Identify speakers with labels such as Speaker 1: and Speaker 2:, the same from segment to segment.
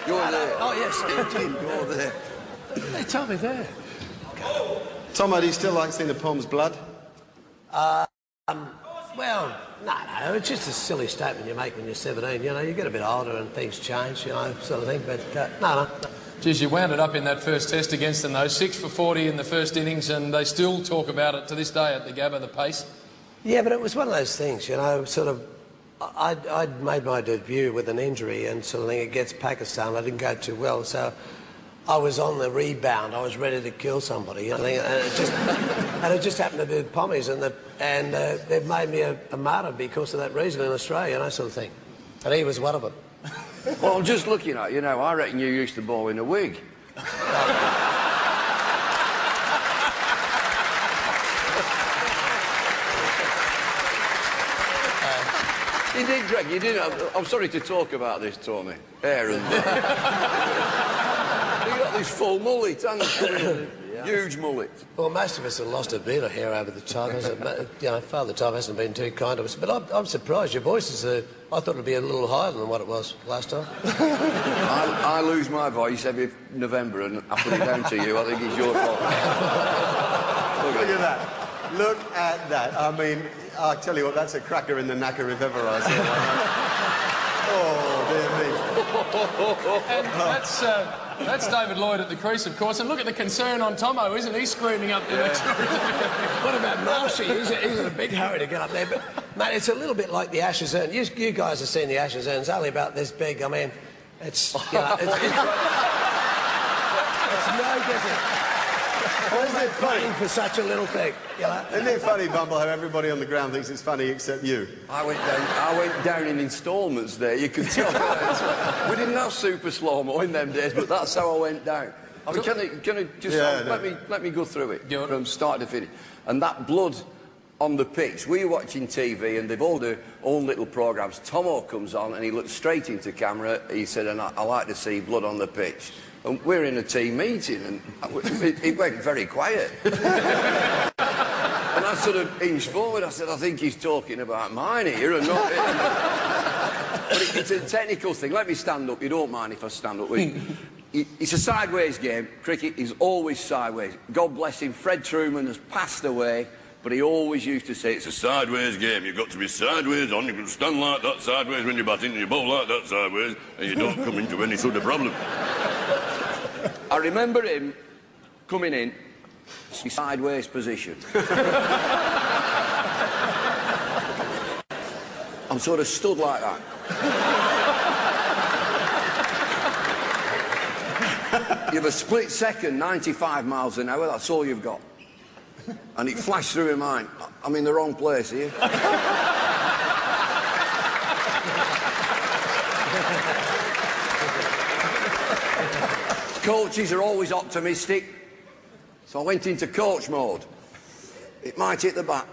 Speaker 1: You're there.
Speaker 2: Oh, yes,
Speaker 1: You're there.
Speaker 2: They told me there.
Speaker 3: Tomo, do you still like seeing the Pom's blood?
Speaker 2: Well, no, it's just a silly statement you make when you're 17. You know, you get a bit older and things change, you know, sort of thing. But, no.
Speaker 4: Geez, you wound it up in that first test against them, though. 6 for 40 in the first innings, and they still talk about it to this day at the Gabba, the pace.
Speaker 2: Yeah, but it was one of those things, you know, sort of... I'd made my debut with an injury and sort of thing against Pakistan. I didn't go too well, so I was on the rebound. I was ready to kill somebody, you know, and it just happened to be the Pommies, and they've made me a martyr because of that reason in Australia, and that sort of thing. And he was one of them.
Speaker 1: Well, I'm just looking at you now. I reckon you used to bowl in a wig. You did, Greg, you did. I'm sorry to talk about this, Tony. Hair and... You got this full mullet, haven't you? Huge mullet.
Speaker 2: Well, most of us have lost a bit of hair over the time. You know, Father Time hasn't been too kind to us. But I'm surprised. Your voice is... I thought it'd be a little higher than what it was last time.
Speaker 1: I lose my voice every November and I put it down to you. I think it's your fault.
Speaker 3: Look at that. Look at that. I mean, I'll tell you what, that's a cracker in the knacker if ever I saw one. Oh, dear me.
Speaker 4: And that's David Lloyd at the crease, of course. And look at the concern on Tomo, isn't he, screaming up the next room?
Speaker 2: What about Marshy? He's in a big hurry to get up there. But, mate, it's a little bit like the Ashes urn. You guys have seen the Ashes urn. It's only about this big. I mean, it's, you know, it's no different. Isn't it funny for such a little thing? You know?
Speaker 3: Isn't it funny, Bumble, how everybody on the ground thinks it's funny except you?
Speaker 1: I went down in instalments there, you can tell. We didn't have super slow-mo in them days, but that's how I went down. I mean, can I just... let me go through it from start to finish. And that blood on the pitch, we were watching TV and they've all their own little programmes. Tomo comes on and he looked straight into camera. He said, and I like to see blood on the pitch. And we're in a team meeting and it went very quiet. And I sort of inched forward. I said, I think he's talking about mine here and not him. But it's a technical thing. Let me stand up. You don't mind if I stand up with you. It's a sideways game. Cricket is always sideways. God bless him, Fred Truman has passed away, but he always used to say, it's a sideways game. You've got to be sideways on. You've got to stand like that sideways when you're batting, and you bowl like that sideways, and you don't come into any sort of problem. I remember him coming in, sideways position. I'm sort of stood like that. You have a split second, 95 miles an hour, that's all you've got. And it flashed through my mind, I'm in the wrong place here. Coaches are always optimistic, so I went into coach mode. It might hit the bat.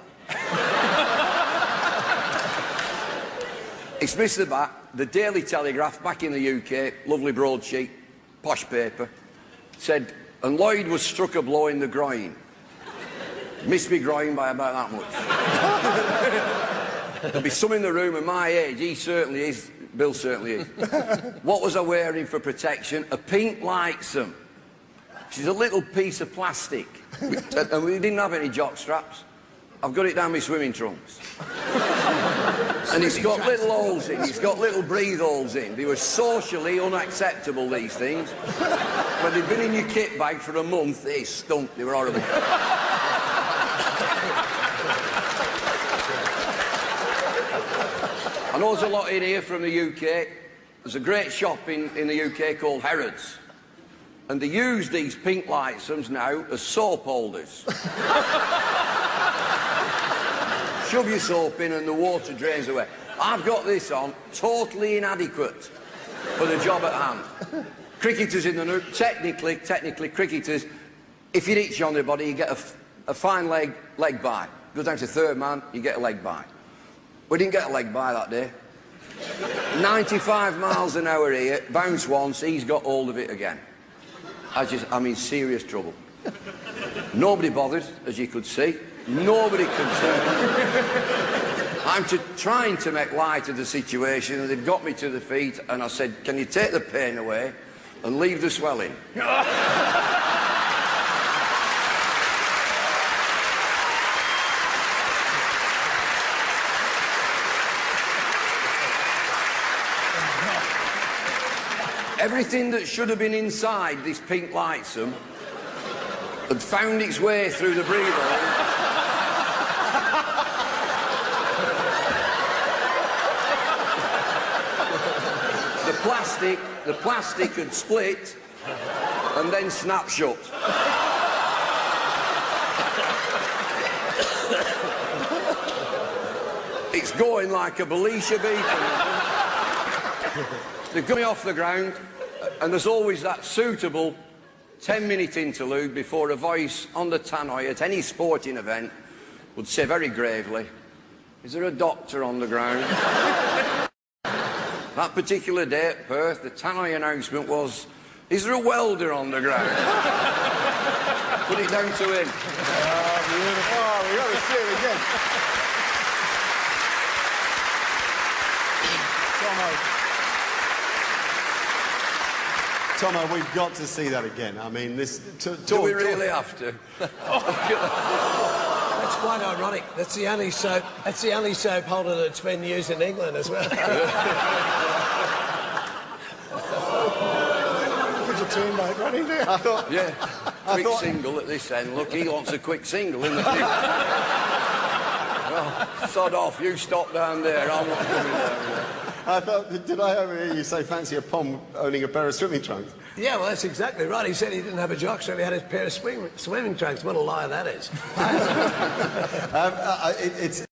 Speaker 1: It's missed the bat. The Daily Telegraph, back in the UK, lovely broadsheet, posh paper, said, and Lloyd was struck a blow in the groin. Missed me groin by about that much. There'll be some in the room of my age, he certainly is, Bill certainly is. What was I wearing for protection? A pink lightsome. She's a little piece of plastic. And we didn't have any jock straps. I've got it down my swimming trunks. And it's got little holes in, it's got little breathe holes in. They were socially unacceptable, these things. When they'd been in your kit bag for a month, they stunk, they were horrible. I know there's a lot in here from the UK. There's a great shop in the UK called Harrods. And they use these pink lightsomes now as soap holders. Shove your soap in and the water drains away. I've got this on, totally inadequate for the job at hand. Cricketers in the nook, technically, cricketers, if you reach on the body, you get a fine leg bye. Goes down to third man, you get a leg bye. We didn't get a leg bye that day. 95 miles an hour here, bounce once, he's got hold of it again. I'm in serious trouble. Nobody bothered, as you could see. Nobody concerned. I'm trying to make light of the situation, and they've got me to the feet, and I said, can you take the pain away and leave the swelling? Everything that should have been inside this pink lightsome had found its way through the breather hole. The plastic had split and then snapped shut. It's going like a Belisha beacon. They got me off the ground, and there's always that suitable 10-minute interlude before a voice on the tannoy at any sporting event would say very gravely, "Is there a doctor on the ground?" That particular day at Perth, the tannoy announcement was, "Is there a welder on the ground?" Put it down to him.
Speaker 3: Oh, beautiful. Oh, we've got to see it again. Tomo, we've got to see that again. I mean, this...
Speaker 1: Do we really have to?
Speaker 2: That's quite ironic. That's the only soap holder that's been used in England as well.
Speaker 3: Put your teammate running there. I thought...
Speaker 1: Yeah. Quick single at this end. Look, he wants a quick single in the field. Oh, sod off. You stop down there. I'm not coming down there.
Speaker 3: I thought, did I overhear you say fancy a pom owning a pair of swimming trunks?
Speaker 2: Yeah, well, that's exactly right. He said he didn't have a jock, so he had a pair of swimming trunks. What a lie that is.
Speaker 3: It's